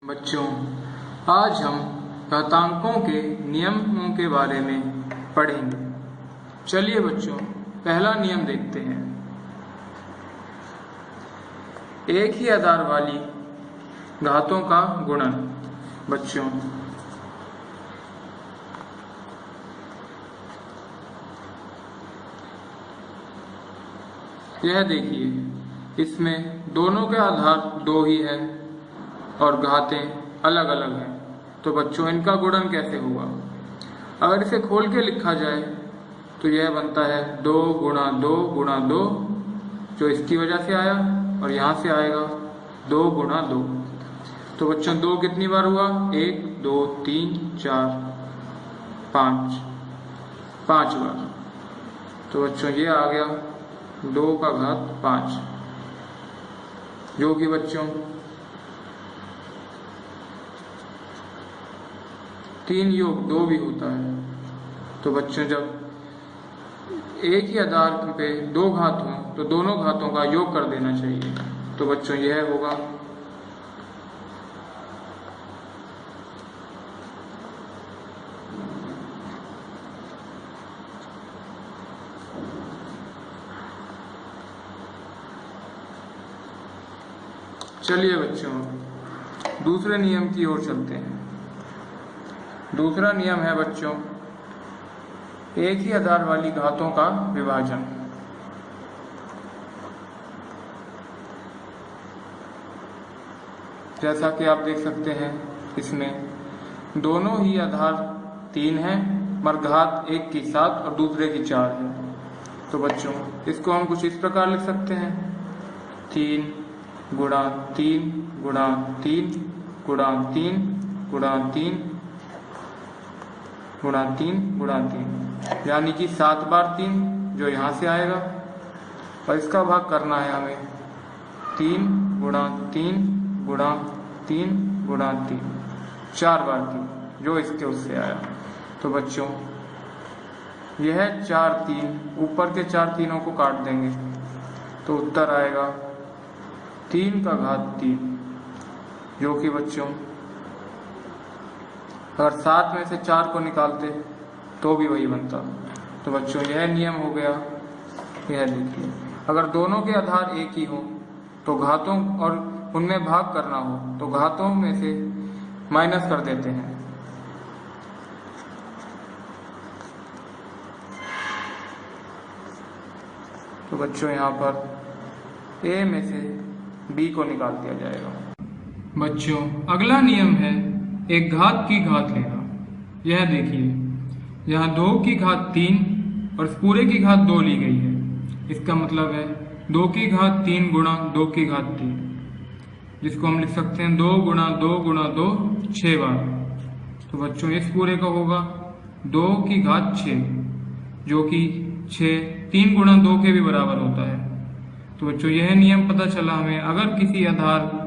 बच्चों, आज हम घातांकों के नियमों के बारे में पढ़ेंगे। चलिए बच्चों, पहला नियम देखते हैं। एक ही आधार वाली घातों का गुणन। बच्चों, यह देखिए, इसमें दोनों के आधार दो ही है और घातें अलग अलग हैं। तो बच्चों, इनका गुणन कैसे होगा? अगर इसे खोल के लिखा जाए तो यह बनता है 2 गुणा 2 गुणा 2, जो इसकी वजह से आया, और यहाँ से आएगा 2 गुणा 2। तो बच्चों, 2 कितनी बार हुआ? 1 2 3 4 5 बार। तो बच्चों, ये आ गया 2 का घात 5, जो कि बच्चों 3 योग 2 भी होता है। तो बच्चों, जब एक ही आधार पे 2 घात हों तो दोनों घातों का योग कर देना चाहिए। तो बच्चों, यह होगा चलिए बच्चों, दूसरे नियम की ओर चलते हैं। दूसरा नियम है बच्चों, एक ही आधार वाली घातों का विभाजन। जैसा कि आप देख सकते हैं, इसमें दोनों ही आधार 3 हैं, मगर घात एक की 7 और दूसरे की 4 है। तो बच्चों, इसको हम कुछ इस प्रकार लिख सकते हैं: 3 गुणा 3 गुणा 3 गुणा 3 गुणा 3 गुणा 3 गुणा 3, यानी कि 7 बार 3, जो यहाँ से आएगा, और इसका भाग करना है हमें 3 गुणा 3 गुणा 3 गुणा 3, 4 बार 3, जो इसके उससे आया। तो बच्चों, यह 4 3 ऊपर के 4 तीनों को काट देंगे तो उत्तर आएगा 3 का घात 3, जो कि बच्चों अगर 7 में से 4 को निकालते तो भी वही बनता। तो बच्चों, यह नियम हो गया। यह देखिए, अगर दोनों के आधार एक ही हो तो घातों और उनमें भाग करना हो तो घातों में से माइनस कर देते हैं। तो बच्चों, यहाँ पर a में से b को निकाल दिया जाएगा। बच्चों, अगला नियम है एक घात की घात लेना। यह देखिए, यहाँ 2 की घात 3 और इस पूरे की घात 2 ली गई है। इसका मतलब है 2 की घात 3 गुणा 2 की घात 3, जिसको हम लिख सकते हैं 2 गुणा 2 गुणा 2, 6 बार। तो बच्चों, इस पूरे का होगा 2 की घात 6, जो कि 3 गुणा 2 के भी बराबर होता है। तो बच्चों, यह नियम पता चला हमें, अगर किसी आधार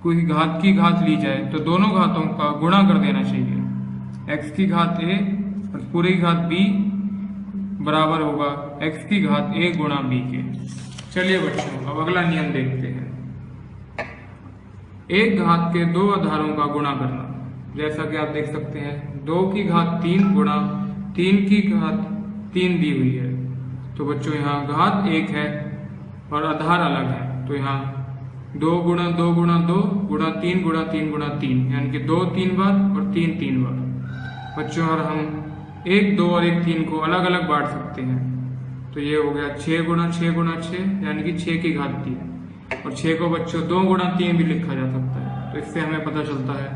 कोई घात की घात ली जाए तो दोनों घातों का गुणा कर देना चाहिए। x की घात a और पूरी घात b बराबर होगा x की घात a गुणा b के। चलिए बच्चों, अब अगला नियम देखते हैं। एक घात के 2 आधारों का गुणा करना। जैसा कि आप देख सकते हैं, 2 की घात 3 गुणा 3 की घात 3 दी हुई है। तो बच्चों, यहाँ घात 1 है और आधार अलग है। तो यहाँ 2 गुणा 2 गुणा 2 गुणा 3 गुणा 3 गुणा 3, यानी कि 2 3 बार और 3 3 बार। बच्चों, और हम 1 2 और 1 3 को अलग अलग बांट सकते हैं। तो ये हो गया 6 गुणा 6 गुणा 6, यानी कि 6 की घात 3। और 6 को बच्चों 2 गुणा 3 भी लिखा जा सकता है। तो इससे हमें पता चलता है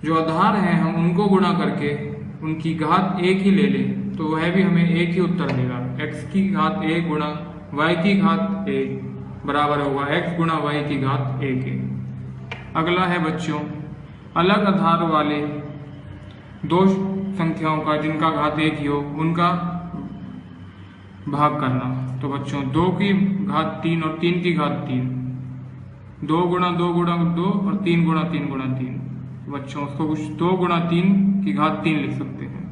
जो आधार हैं हम उनको गुणा करके उनकी घात 1 ही ले लें तो वह भी हमें एक ही उत्तर देगा। x की घात 1 गुणा y की घात 1 बराबर होगा x गुणा y की घात 1 के। अगला है बच्चों, अलग आधार वाले 2 संख्याओं का जिनका घात 1 ही हो उनका भाग करना। तो बच्चों, 2 की घात 3 और 3 की घात 3, 2 गुणा 2 गुणा 2 और 3 गुणा 3 गुणा 3। बच्चों, उसको कुछ 2 गुणा 3 की घात 3 लिख सकते हैं।